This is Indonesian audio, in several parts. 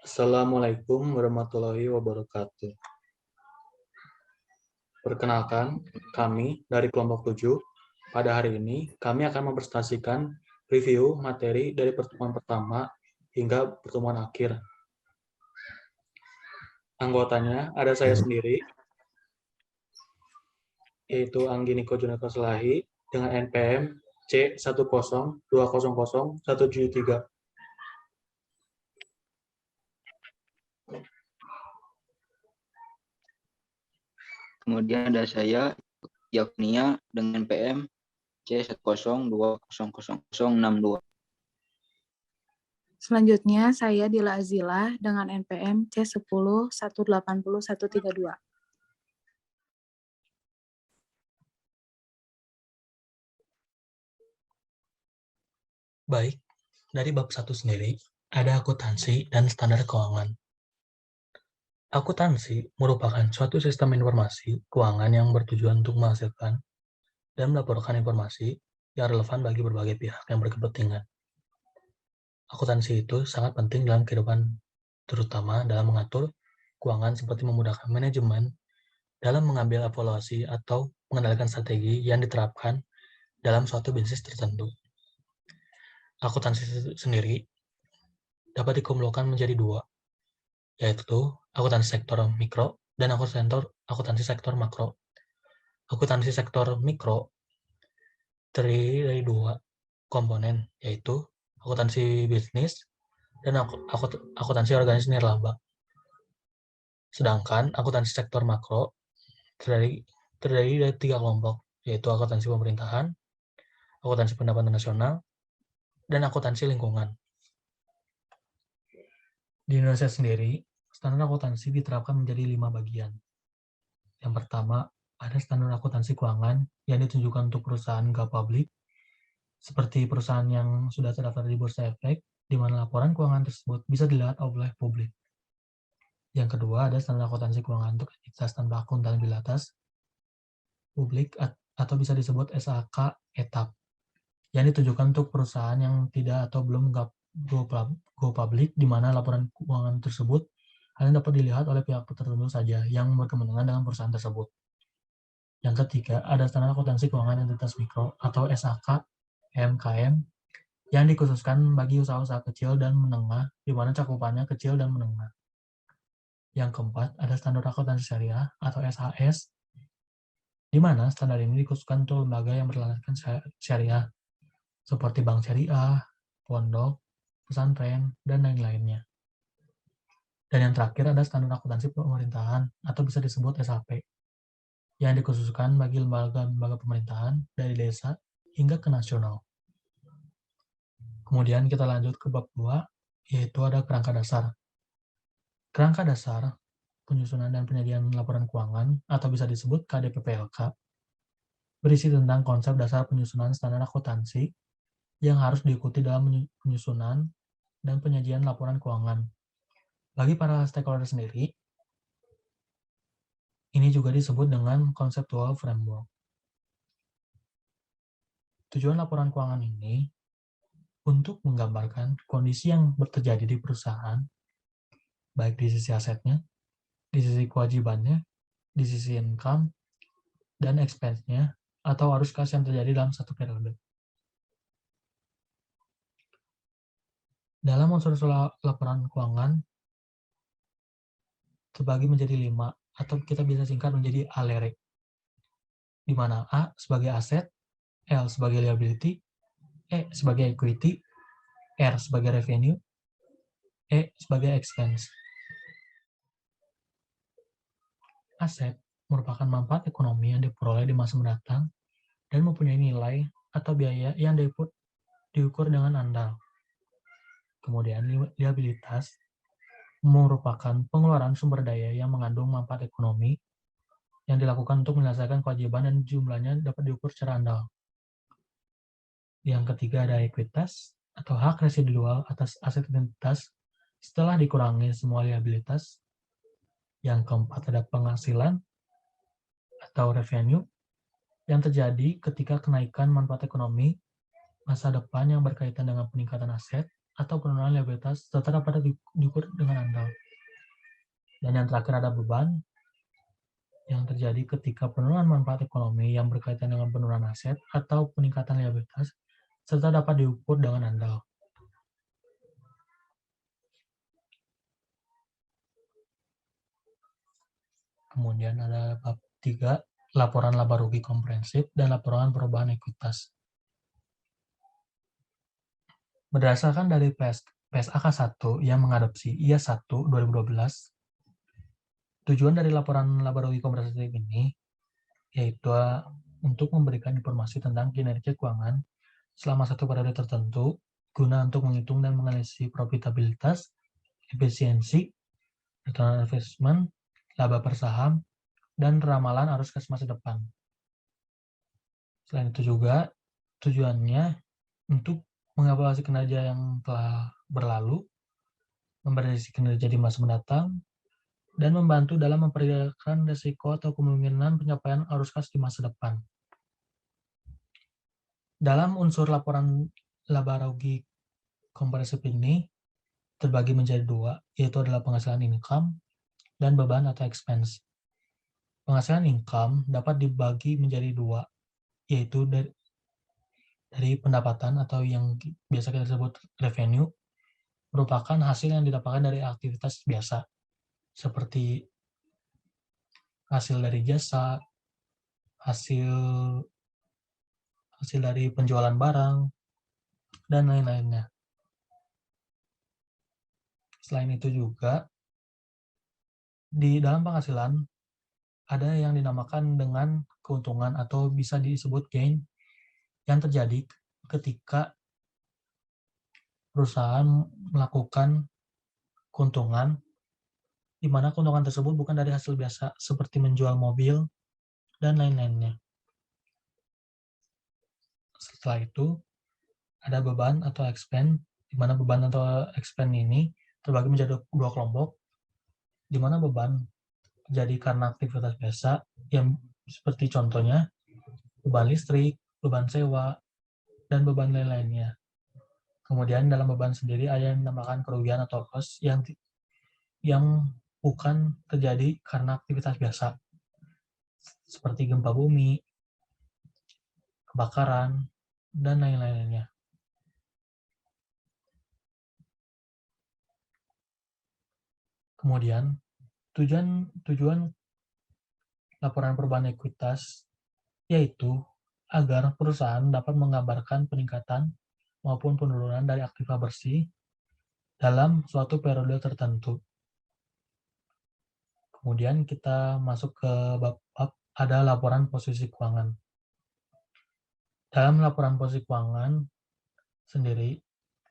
Assalamualaikum warahmatullahi wabarakatuh. Perkenalkan, kami dari kelompok 7. Pada hari ini, kami akan mempresentasikan review materi dari pertemuan pertama hingga pertemuan akhir. Anggotanya ada saya sendiri, yaitu Anggi Niko Juneko Selahi, dengan NPM C10200173. Kemudian ada saya, Yafnia, dengan PM C10200062. Selanjutnya, saya Dila Azila dengan NPM C10180132. Baik, dari bab 1 sendiri, ada akuntansi dan standar keuangan. Akuntansi merupakan suatu sistem informasi keuangan yang bertujuan untuk menghasilkan dan melaporkan informasi yang relevan bagi berbagai pihak yang berkepentingan. Akuntansi itu sangat penting dalam kehidupan, terutama dalam mengatur keuangan seperti memudahkan manajemen dalam mengambil evaluasi atau mengendalikan strategi yang diterapkan dalam suatu bisnis tertentu. Akuntansi sendiri dapat dikumpulkan menjadi dua, yaitu akuntansi sektor mikro dan akuntansi sektor makro. Akuntansi sektor mikro terdiri dari dua komponen, yaitu akuntansi bisnis dan akuntansi organisasi nirlaba. Sedangkan akuntansi sektor makro terdiri dari tiga kelompok, yaitu akuntansi pemerintahan, akuntansi pendapatan nasional, dan akuntansi lingkungan. Di Indonesia sendiri, standar akuntansi diterapkan menjadi 5 bagian. Yang pertama, ada standar akuntansi keuangan yang ditunjukkan untuk perusahaan go public, seperti perusahaan yang sudah terdaftar di Bursa Efek, di mana laporan keuangan tersebut bisa dilihat oleh publik. Yang kedua, ada standar akuntansi keuangan untuk entitas tanpa akuntabilitas publik atau bisa disebut SAK etap, yang ditujukan untuk perusahaan yang tidak atau belum go public, di mana laporan keuangan tersebut hanya dapat dilihat oleh pihak tertentu saja yang berkepentingan dengan perusahaan tersebut. Yang ketiga, ada standar akuntansi keuangan entitas mikro atau SAK MKM yang dikhususkan bagi usaha-usaha kecil dan menengah, di mana cakupannya kecil dan menengah. Yang keempat, ada standar akuntansi syariah atau SHS, di mana standar ini dikhususkan untuk lembaga yang berlandaskan syariah, seperti bank syariah, pondok, pesantren, dan lain-lainnya. Dan yang terakhir ada standar akuntansi pemerintahan atau bisa disebut SAP, yang dikhususkan bagi lembaga-lembaga pemerintahan dari desa hingga ke nasional. Kemudian kita lanjut ke bab 2, yaitu ada kerangka dasar. Kerangka dasar, penyusunan dan penyajian laporan keuangan, atau bisa disebut KDPPLK, berisi tentang konsep dasar penyusunan standar akuntansi yang harus diikuti dalam penyusunan dan penyajian laporan keuangan. Bagi para stakeholder sendiri, ini juga disebut dengan conceptual framework. Tujuan laporan keuangan ini untuk menggambarkan kondisi yang terjadi di perusahaan, baik di sisi asetnya, di sisi kewajibannya, di sisi income, dan expense-nya, atau arus kas yang terjadi dalam satu periode. Dalam unsur-unsur laporan keuangan terbagi menjadi 5, atau kita bisa singkat menjadi ALERE, di mana A sebagai aset, L sebagai liability, E sebagai equity, R sebagai revenue, E sebagai expense. Aset merupakan manfaat ekonomi yang diperoleh di masa mendatang dan mempunyai nilai atau biaya yang diukur dengan andal. Kemudian liabilitas merupakan pengeluaran sumber daya yang mengandung manfaat ekonomi yang dilakukan untuk menyelesaikan kewajiban dan jumlahnya dapat diukur secara andal. Yang ketiga ada ekuitas atau hak residual atas aset identitas setelah dikurangi semua liabilitas. Yang keempat ada penghasilan atau revenue yang terjadi ketika kenaikan manfaat ekonomi masa depan yang berkaitan dengan peningkatan aset atau penurunan liabilitas serta dapat diukur dengan andal. Dan yang terakhir ada beban yang terjadi ketika penurunan manfaat ekonomi yang berkaitan dengan penurunan aset atau peningkatan liabilitas serta dapat diukur dengan andal. Kemudian ada bab 3, laporan laba rugi komprehensif dan laporan perubahan ekuitas. Berdasarkan dari PSAK 1 yang mengadopsi IAS 1 2012, tujuan dari laporan laba rugi komprehensif ini yaitu untuk memberikan informasi tentang kinerja keuangan selama satu periode tertentu guna untuk menghitung dan menganalisis profitabilitas, efisiensi, return on investment, laba per saham, dan ramalan arus kas masa depan. Selain itu juga tujuannya untuk mengevaluasi kinerja yang telah berlalu, memprediksi kinerja di masa mendatang, dan membantu dalam memperkirakan risiko atau kemungkinan pencapaian arus kas di masa depan. Dalam unsur laporan laba rugi komprehensif ini terbagi menjadi dua, yaitu adalah penghasilan income dan beban atau expense. Penghasilan income dapat dibagi menjadi dua, yaitu dari pendapatan atau yang biasa kita sebut revenue, merupakan hasil yang didapatkan dari aktivitas biasa, seperti hasil dari jasa, hasil dari penjualan barang, dan lain-lainnya. Selain itu juga, di dalam penghasilan ada yang dinamakan dengan keuntungan atau bisa disebut gain yang terjadi ketika perusahaan melakukan keuntungan, di mana keuntungan tersebut bukan dari hasil biasa seperti menjual mobil dan lain-lainnya. Setelah itu, ada beban atau expense, di mana beban atau expense ini terbagi menjadi dua kelompok, di mana beban terjadi karena aktivitas biasa, yang seperti contohnya beban listrik, beban sewa, dan beban lain-lainnya. Kemudian dalam beban sendiri ada yang dinamakan kerugian atau loss yang bukan terjadi karena aktivitas biasa, seperti gempa bumi, kebakaran, dan lain-lainnya. Kemudian, tujuan laporan perubahan ekuitas yaitu agar perusahaan dapat menggambarkan peningkatan maupun penurunan dari aktiva bersih dalam suatu periode tertentu. Kemudian kita masuk ke bab ada laporan posisi keuangan. Dalam laporan posisi keuangan sendiri,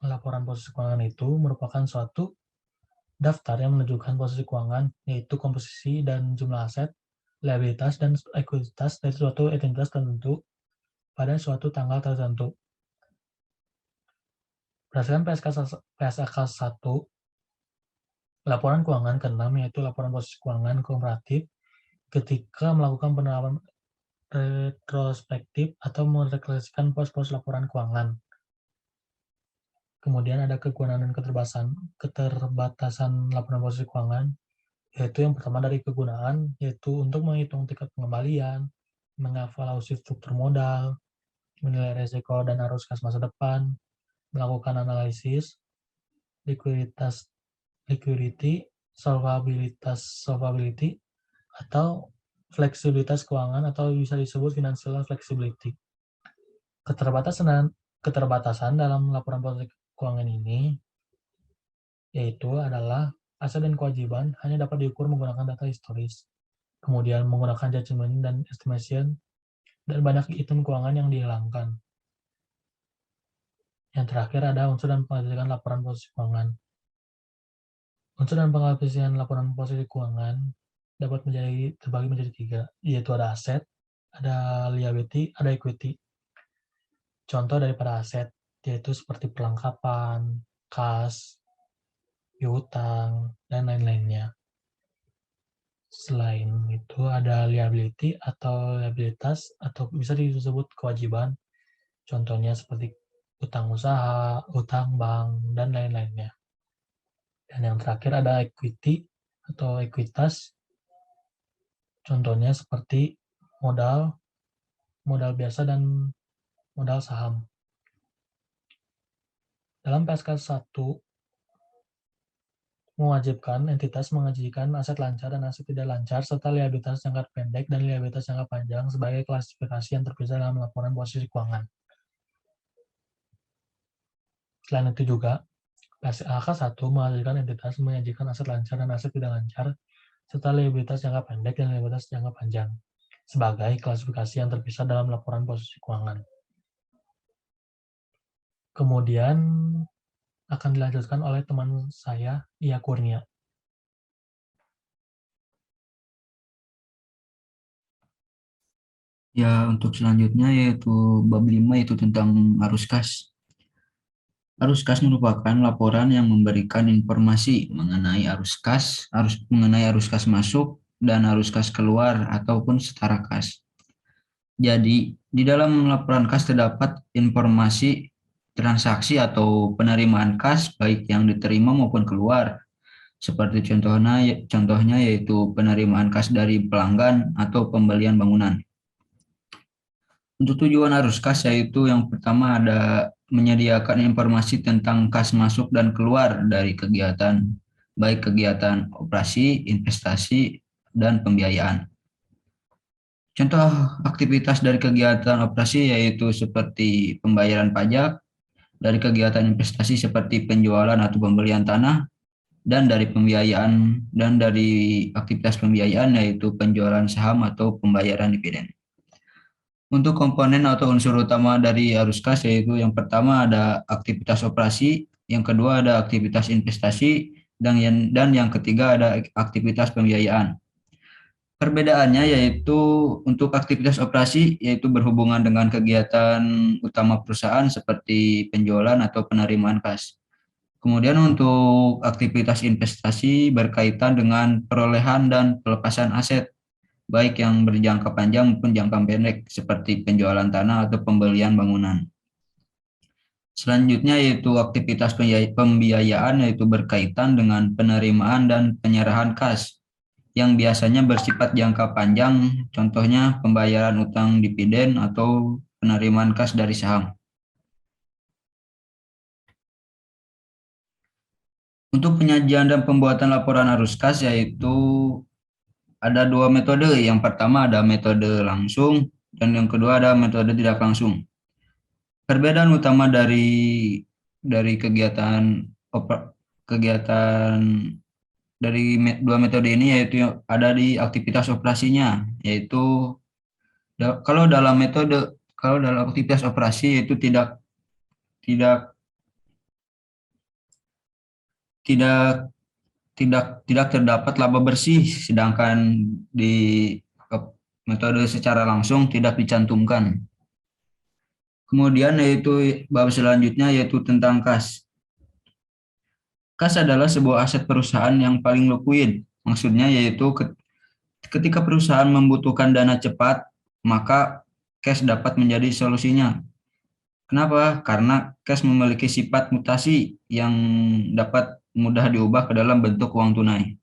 laporan posisi keuangan itu merupakan suatu daftar yang menunjukkan posisi keuangan, yaitu komposisi dan jumlah aset, liabilitas, dan ekuitas dari suatu entitas tertentu pada suatu tanggal tertentu. Berdasarkan PSAK 1, laporan keuangan ke-6 yaitu laporan posisi keuangan kooperatif ketika melakukan penerapan retrospektif atau merekalkulasikan pos-pos laporan keuangan. Kemudian ada kegunaan dan keterbatasan laporan posisi keuangan, yaitu yang pertama dari kegunaan, yaitu untuk menghitung tingkat pengembalian, mengevaluasi struktur modal, menilai risiko dan arus kas masa depan, melakukan analisis, liquidity, solvability, atau fleksibilitas keuangan atau bisa disebut financial flexibility. Keterbatasan dalam laporan posisi keuangan ini yaitu adalah aset dan kewajiban hanya dapat diukur menggunakan data historis, kemudian menggunakan judgment dan estimation, dan banyak item keuangan yang dihilangkan. Yang terakhir ada unsur dan penghasilkan laporan posisi keuangan. Unsur dan penghasilkan laporan posisi keuangan dapat terbagi menjadi 3, yaitu ada aset, ada liability, ada equity. Contoh daripada aset yaitu seperti perlengkapan, kas, piutang, dan lain-lainnya. Selain itu ada liability atau liabilitas atau bisa disebut kewajiban. Contohnya seperti utang usaha, utang bank, dan lain-lainnya. Dan yang terakhir ada equity atau ekuitas. Contohnya seperti modal, modal biasa, dan modal saham. Dalam PSK 1, mewajibkan entitas mengajukan aset lancar dan aset tidak lancar, serta liabilitas jangka pendek dan liabilitas jangka panjang sebagai klasifikasi yang terpisah dalam laporan posisi keuangan. Selain itu juga, PSAK 1 mewajibkan entitas menyajikan aset lancar dan aset tidak lancar, serta liabilitas jangka pendek dan liabilitas jangka panjang sebagai klasifikasi yang terpisah dalam laporan posisi keuangan. Kemudian akan dilanjutkan oleh teman saya, Ia Kurnia. Ya, untuk selanjutnya yaitu bab 5 yaitu tentang arus kas. Arus kas merupakan laporan yang memberikan informasi mengenai arus kas masuk dan arus kas keluar ataupun setara kas. Jadi, di dalam laporan kas terdapat informasi transaksi atau penerimaan kas baik yang diterima maupun keluar. Seperti contohnya yaitu penerimaan kas dari pelanggan atau pembelian bangunan. Untuk tujuan arus kas yaitu yang pertama ada menyediakan informasi tentang kas masuk dan keluar dari kegiatan, baik kegiatan operasi, investasi, dan pembiayaan. Contoh aktivitas dari kegiatan operasi yaitu seperti pembayaran pajak, dari kegiatan investasi seperti penjualan atau pembelian tanah, dan dari aktivitas pembiayaan yaitu penjualan saham atau pembayaran dividen. Untuk komponen atau unsur utama dari arus kas yaitu yang pertama ada aktivitas operasi, yang kedua ada aktivitas investasi, dan yang ketiga ada aktivitas pembiayaan. Perbedaannya yaitu untuk aktivitas operasi yaitu berhubungan dengan kegiatan utama perusahaan seperti penjualan atau penerimaan kas. Kemudian untuk aktivitas investasi berkaitan dengan perolehan dan pelepasan aset, baik yang berjangka panjang maupun jangka pendek, seperti penjualan tanah atau pembelian bangunan. Selanjutnya yaitu aktivitas pembiayaan yaitu berkaitan dengan penerimaan dan penyerahan kas, yang biasanya bersifat jangka panjang, contohnya pembayaran utang dividen atau penerimaan kas dari saham. Untuk penyajian dan pembuatan laporan arus kas yaitu ada dua metode. Yang pertama ada metode langsung dan yang kedua ada metode tidak langsung. Perbedaan utama dari kegiatan dari dua metode ini yaitu ada di aktivitas operasinya, yaitu kalau dalam aktivitas operasi yaitu tidak tidak tidak terdapat laba bersih, sedangkan di metode secara langsung tidak dicantumkan. Kemudian yaitu bab selanjutnya yaitu tentang kas. Kas adalah sebuah aset perusahaan yang paling liquid. Maksudnya yaitu ketika perusahaan membutuhkan dana cepat, maka cash dapat menjadi solusinya. Kenapa? Karena cash memiliki sifat mutasi yang dapat mudah diubah ke dalam bentuk uang tunai.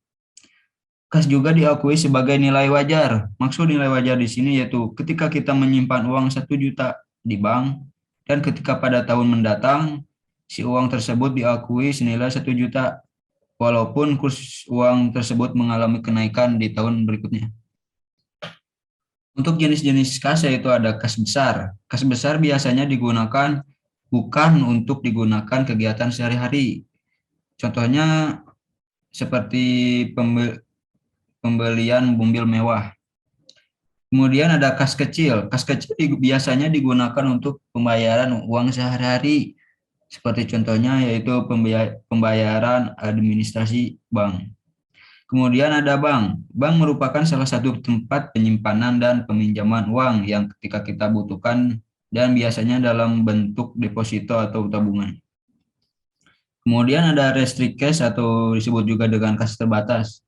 Kas juga diakui sebagai nilai wajar. Maksud nilai wajar di sini yaitu ketika kita menyimpan uang 1 juta di bank dan ketika pada tahun mendatang si uang tersebut diakui senilai 1 juta walaupun kurs uang tersebut mengalami kenaikan di tahun berikutnya. Untuk jenis-jenis kas yaitu ada kas besar. Kas besar biasanya digunakan bukan untuk digunakan kegiatan sehari-hari. Contohnya seperti pembelian mobil mewah. Kemudian ada kas kecil. Kas kecil biasanya digunakan untuk pembayaran uang sehari-hari. Seperti contohnya yaitu pembayaran administrasi bank. Kemudian ada bank. Bank merupakan salah satu tempat penyimpanan dan peminjaman uang yang ketika kita butuhkan dan biasanya dalam bentuk deposito atau tabungan. Kemudian ada restrict cash atau disebut juga dengan kas terbatas.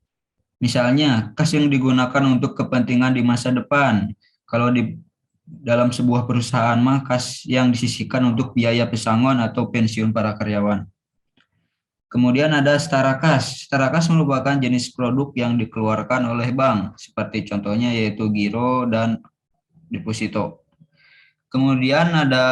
Misalnya, kas yang digunakan untuk kepentingan di masa depan. dalam sebuah perusahaan mah kas yang disisihkan untuk biaya pesangon atau pensiun para karyawan. Kemudian ada setara kas. Setara kas merupakan jenis produk yang dikeluarkan oleh bank, seperti contohnya yaitu giro dan deposito. Kemudian ada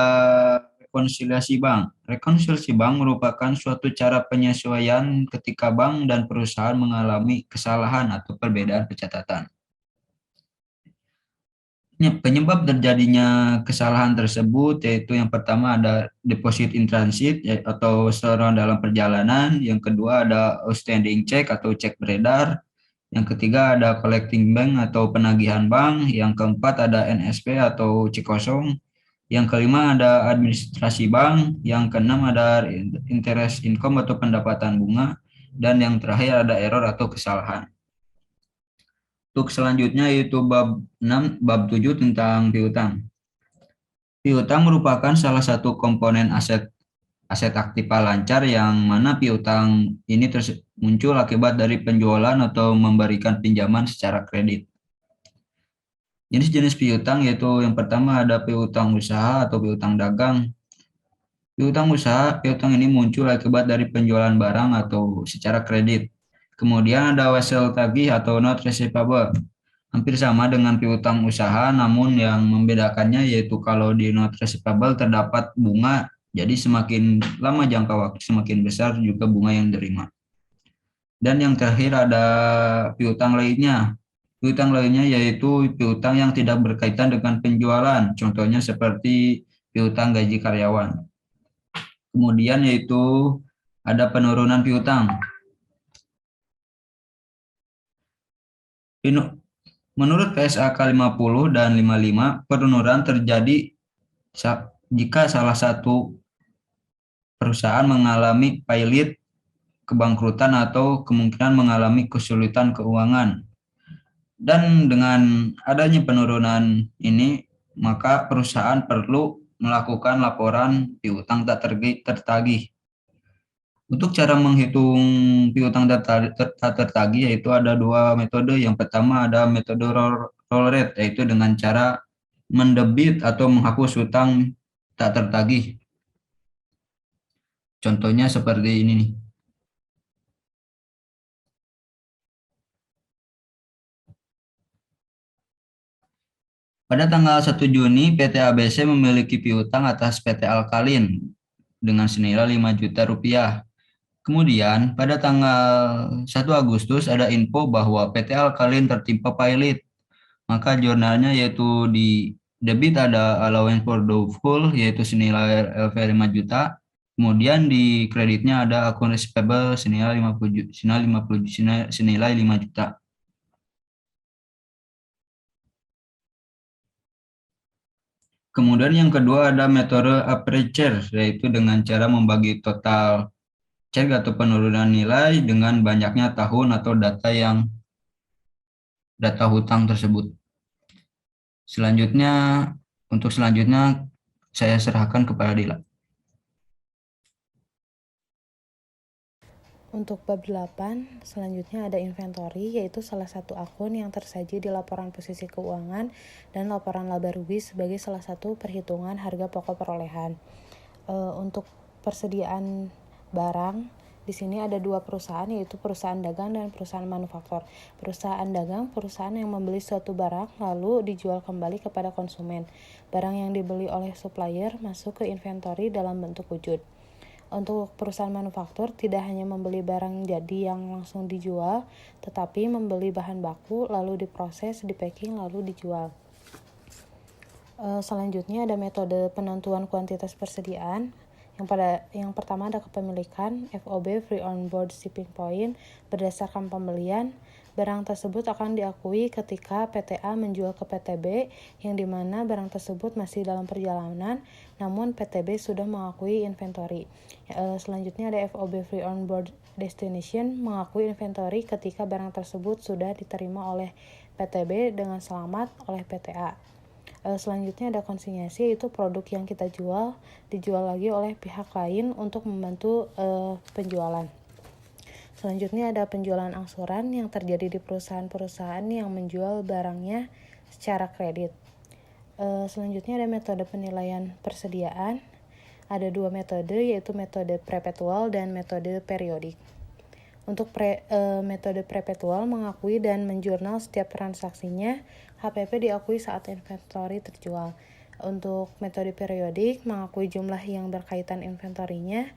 rekonsiliasi bank. Rekonsiliasi bank merupakan suatu cara penyesuaian ketika bank dan perusahaan mengalami kesalahan atau perbedaan pencatatan. Penyebab terjadinya kesalahan tersebut yaitu yang pertama ada deposit in transit atau setoran dalam perjalanan, yang kedua ada outstanding check atau cek beredar, yang ketiga ada collecting bank atau penagihan bank, yang keempat ada NSP atau cek kosong, yang kelima ada administrasi bank, yang keenam ada interest income atau pendapatan bunga, dan yang terakhir ada error atau kesalahan. Untuk selanjutnya yaitu bab 6, bab 7 tentang piutang. Piutang merupakan salah satu komponen aset aktiva lancar yang mana piutang ini muncul akibat dari penjualan atau memberikan pinjaman secara kredit. Jenis-jenis piutang yaitu yang pertama ada piutang usaha atau piutang dagang. Piutang usaha, piutang ini muncul akibat dari penjualan barang atau secara kredit. Kemudian ada wesel tagih atau note receivable. Hampir sama dengan piutang usaha, namun yang membedakannya yaitu kalau di note receivable terdapat bunga, jadi semakin lama jangka waktu semakin besar juga bunga yang diterima. Dan yang terakhir ada piutang lainnya. Piutang lainnya yaitu piutang yang tidak berkaitan dengan penjualan, contohnya seperti piutang gaji karyawan. Kemudian yaitu ada penurunan piutang. Menurut PSAK 50 dan 55, penurunan terjadi jika salah satu perusahaan mengalami pailit, kebangkrutan, atau kemungkinan mengalami kesulitan keuangan. Dan dengan adanya penurunan ini, maka perusahaan perlu melakukan laporan piutang tak tertagih. Untuk cara menghitung piutang tak tertagih yaitu ada dua metode. Yang pertama ada metode roll rate, yaitu dengan cara mendebit atau menghapus hutang tak tertagih. Contohnya seperti ini nih. Pada tanggal 1 Juni, PT ABC memiliki piutang atas PT Alkalin dengan senilai 5 juta rupiah. Kemudian, pada tanggal 1 Agustus ada info bahwa PT Alkalin tertimpa pailit. Maka jurnalnya yaitu di debit ada allowance for doubtful yaitu senilai LV 5 juta. Kemudian di kreditnya ada akun receivable senilai 5 juta. Kemudian yang kedua ada metode aperture, yaitu dengan cara membagi total cek atau penurunan nilai dengan banyaknya tahun atau data hutang tersebut. Untuk selanjutnya saya serahkan kepada Dila. Untuk bab 8, selanjutnya ada inventory, yaitu salah satu akun yang tersaji di laporan posisi keuangan dan laporan laba rugi sebagai salah satu perhitungan harga pokok perolehan. Untuk persediaan barang, di sini ada dua perusahaan, yaitu perusahaan dagang dan perusahaan manufaktur. Perusahaan dagang, perusahaan yang membeli suatu barang lalu dijual kembali kepada konsumen. Barang yang dibeli oleh supplier masuk ke inventory dalam bentuk wujud. Untuk perusahaan manufaktur, tidak hanya membeli barang jadi yang langsung dijual, tetapi membeli bahan baku, lalu diproses, dipacking, lalu dijual. Selanjutnya ada metode penentuan kuantitas persediaan. Yang pertama ada kepemilikan, FOB, Free on Board Shipping Point, berdasarkan pembelian. Barang tersebut akan diakui ketika PTA menjual ke PTB, yang dimana barang tersebut masih dalam perjalanan, namun PTB sudah mengakui inventory. Selanjutnya ada FOB, Free on Board Destination, mengakui inventory ketika barang tersebut sudah diterima oleh PTB dengan selamat oleh PTA. Selanjutnya ada konsinyasi, yaitu produk yang kita dijual lagi oleh pihak lain untuk membantu penjualan. Selanjutnya ada penjualan angsuran yang terjadi di perusahaan-perusahaan yang menjual barangnya secara kredit. Selanjutnya ada metode penilaian persediaan. Ada dua metode, yaitu metode perpetual dan metode periodik. Untuk metode perpetual mengakui dan menjurnal setiap transaksinya, HPP diakui saat inventory terjual. Untuk metode periodik mengakui jumlah yang berkaitan inventorinya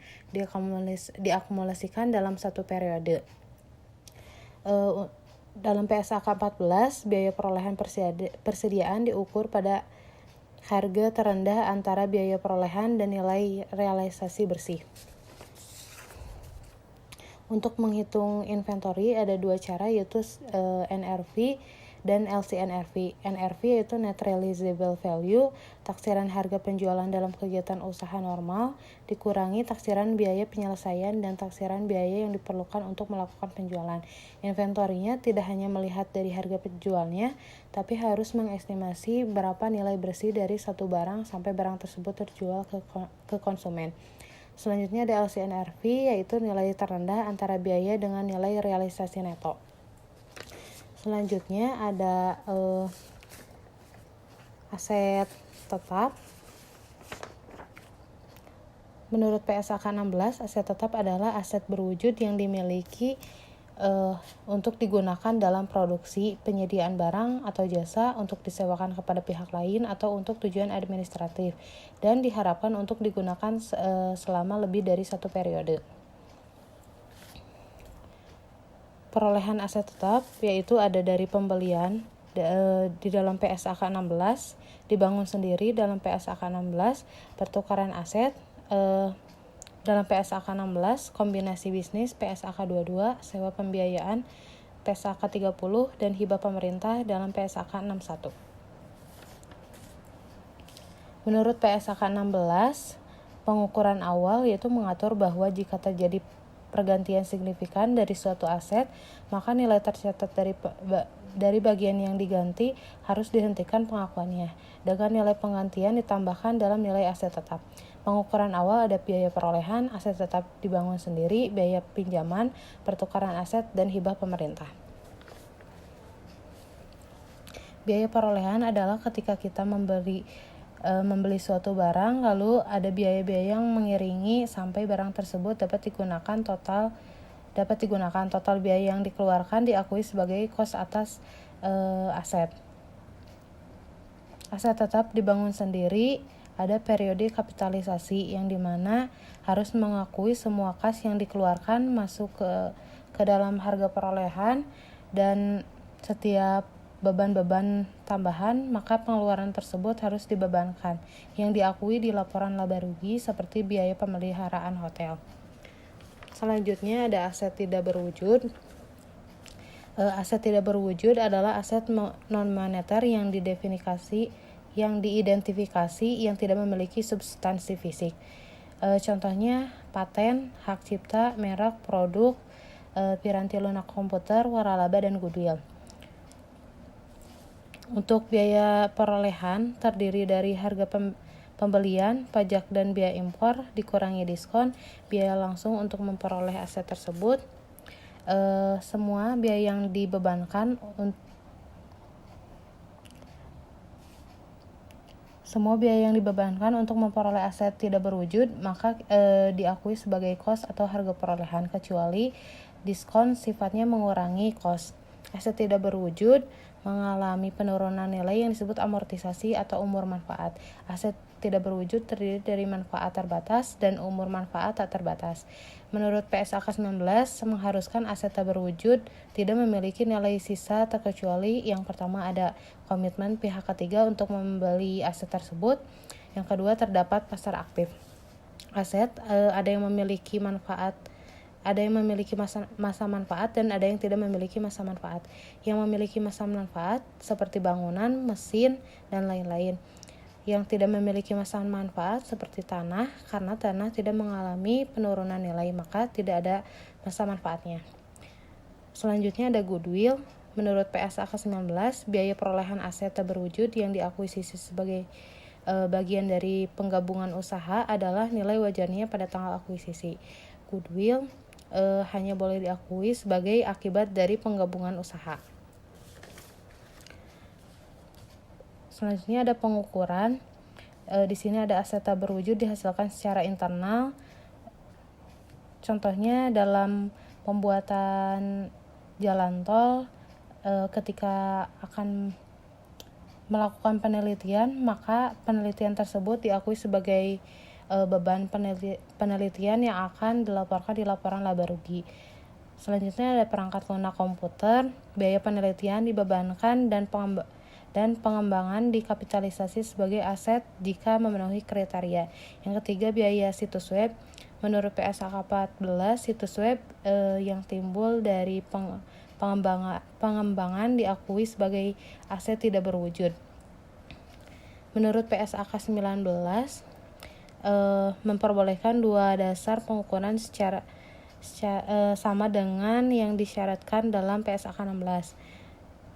diakumulasikan dalam satu periode. Dalam PSAK 14, biaya perolehan persediaan diukur pada harga terendah antara biaya perolehan dan nilai realisasi bersih. Untuk menghitung inventory ada dua cara, yaitu NRV dan LCNRV. NRV yaitu Net Realizable Value, taksiran harga penjualan dalam kegiatan usaha normal, dikurangi taksiran biaya penyelesaian dan taksiran biaya yang diperlukan untuk melakukan penjualan. Inventorinya tidak hanya melihat dari harga penjualnya, tapi harus mengestimasi berapa nilai bersih dari satu barang sampai barang tersebut terjual ke konsumen. Selanjutnya ada LCNRV, yaitu nilai terendah antara biaya dengan nilai realisasi neto. Selanjutnya ada aset tetap. Menurut PSAK 16, aset tetap adalah aset berwujud yang dimiliki untuk digunakan dalam produksi, penyediaan barang atau jasa, untuk disewakan kepada pihak lain atau untuk tujuan administratif, dan diharapkan untuk digunakan selama lebih dari satu periode. Perolehan aset tetap yaitu ada dari pembelian di dalam PSAK 16, dibangun sendiri dalam PSAK 16, pertukaran aset dalam PSAK 16, kombinasi bisnis PSAK 22, sewa pembiayaan PSAK 30, dan hibah pemerintah dalam PSAK 61. Menurut PSAK 16, pengukuran awal yaitu mengatur bahwa jika terjadi pergantian signifikan dari suatu aset, maka nilai tercatat dari bagian yang diganti harus dihentikan pengakuannya, dengan nilai penggantian ditambahkan dalam nilai aset tetap. Pengukuran awal ada biaya perolehan, aset tetap dibangun sendiri, biaya pinjaman, pertukaran aset, dan hibah pemerintah. Biaya perolehan adalah ketika kita membeli suatu barang, lalu ada biaya-biaya yang mengiringi sampai barang tersebut dapat digunakan. Total biaya yang dikeluarkan diakui sebagai kos atas aset. Aset tetap dibangun sendiri. Ada periode kapitalisasi yang dimana harus mengakui semua kas yang dikeluarkan masuk ke dalam harga perolehan, dan setiap beban-beban tambahan maka pengeluaran tersebut harus dibebankan yang diakui di laporan laba rugi, seperti biaya pemeliharaan hotel. Selanjutnya ada aset tidak berwujud. Aset tidak berwujud adalah aset non-moneter yang diidentifikasi yang tidak memiliki substansi fisik. Contohnya paten, hak cipta, merek, produk, piranti lunak komputer, waralaba, dan goodwill. Untuk biaya perolehan terdiri dari harga pembelian, pajak, dan biaya impor dikurangi diskon, biaya langsung untuk memperoleh aset tersebut. Semua biaya yang dibebankan untuk memperoleh aset tidak berwujud maka diakui sebagai kos atau harga perolehan, kecuali diskon sifatnya mengurangi kos. Aset tidak berwujud mengalami penurunan nilai yang disebut amortisasi atau umur manfaat. Aset tidak berwujud terdiri dari manfaat terbatas dan umur manfaat tak terbatas. Menurut PSAK 19, mengharuskan aset tak berwujud tidak memiliki nilai sisa terkecuali yang pertama ada komitmen pihak ketiga untuk membeli aset tersebut. Yang kedua, terdapat pasar aktif. Aset ada yang memiliki masa manfaat dan ada yang tidak memiliki masa manfaat. Yang memiliki masa manfaat seperti bangunan, mesin, dan lain-lain. Yang tidak memiliki masa manfaat seperti tanah, karena tanah tidak mengalami penurunan nilai, maka tidak ada masa manfaatnya. Selanjutnya ada goodwill. Menurut PSAK 19, biaya perolehan aset tak berwujud yang diakuisisi sebagai bagian dari penggabungan usaha adalah nilai wajarnya pada tanggal akuisisi. Goodwill hanya boleh diakui sebagai akibat dari penggabungan usaha. Selanjutnya ada pengukuran. Di sini ada aset tak berwujud dihasilkan secara internal. Contohnya dalam pembuatan jalan tol, ketika akan melakukan penelitian, maka penelitian tersebut diakui sebagai beban penelitian yang akan dilaporkan di laporan laba rugi. Selanjutnya ada perangkat lunak komputer. Biaya penelitian dibebankan dan pengembangan dikapitalisasi sebagai aset jika memenuhi kriteria. Yang ketiga, biaya situs web. Menurut PSAK 14, situs web yang timbul dari pengembangan diakui sebagai aset tidak berwujud. Menurut PSAK 19, memperbolehkan dua dasar pengukuran secara sama dengan yang disyaratkan dalam PSAK 16.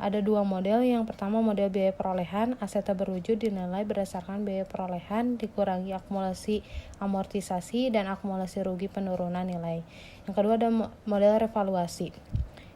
Ada dua model. Yang pertama, model biaya perolehan. Aset tak berwujud dinilai berdasarkan biaya perolehan dikurangi akumulasi amortisasi dan akumulasi rugi penurunan nilai. Yang kedua, ada model revaluasi.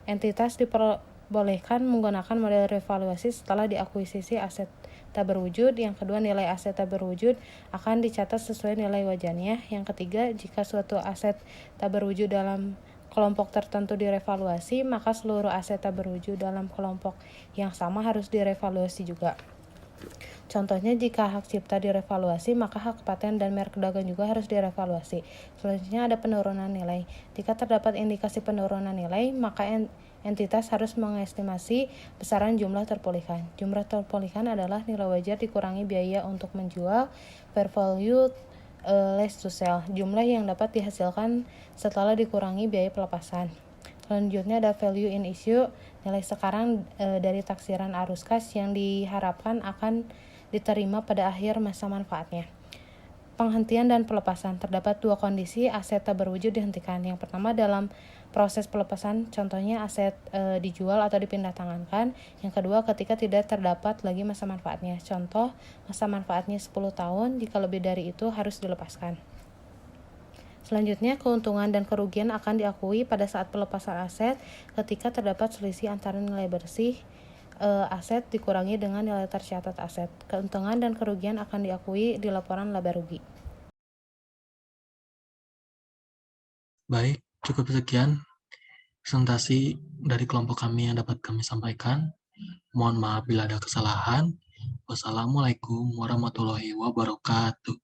Entitas diperbolehkan menggunakan model revaluasi setelah diakuisisi aset tak berwujud. Yang kedua, nilai aset tak berwujud akan dicatat sesuai nilai wajarnya. Yang ketiga, jika suatu aset tak berwujud dalam kelompok tertentu direvaluasi, maka seluruh aset tak berwujud dalam kelompok yang sama harus direvaluasi juga. Contohnya, jika hak cipta direvaluasi, maka hak paten dan merek dagang juga harus direvaluasi. Selanjutnya ada penurunan nilai. Jika terdapat indikasi penurunan nilai, maka entitas harus mengestimasi besaran jumlah terpulihkan. Jumlah terpulihkan adalah nilai wajar dikurangi biaya untuk menjual, fair value less to sell, jumlah yang dapat dihasilkan setelah dikurangi biaya pelepasan. Selanjutnya ada value in issue, nilai sekarang dari taksiran arus kas yang diharapkan akan diterima pada akhir masa manfaatnya. Penghentian dan pelepasan. Terdapat dua kondisi aset tak berwujud dihentikan. Yang pertama, dalam proses pelepasan, contohnya aset dijual atau dipindah tangankan. Yang kedua, ketika tidak terdapat lagi masa manfaatnya. Contoh, masa manfaatnya 10 tahun, jika lebih dari itu harus dilepaskan. Selanjutnya, keuntungan dan kerugian akan diakui pada saat pelepasan aset ketika terdapat selisih antara nilai bersih aset dikurangi dengan nilai tercatat aset. Keuntungan dan kerugian akan diakui di laporan laba rugi. Baik, cukup sekian presentasi dari kelompok kami yang dapat kami sampaikan. Mohon maaf bila ada kesalahan. Wassalamualaikum warahmatullahi wabarakatuh.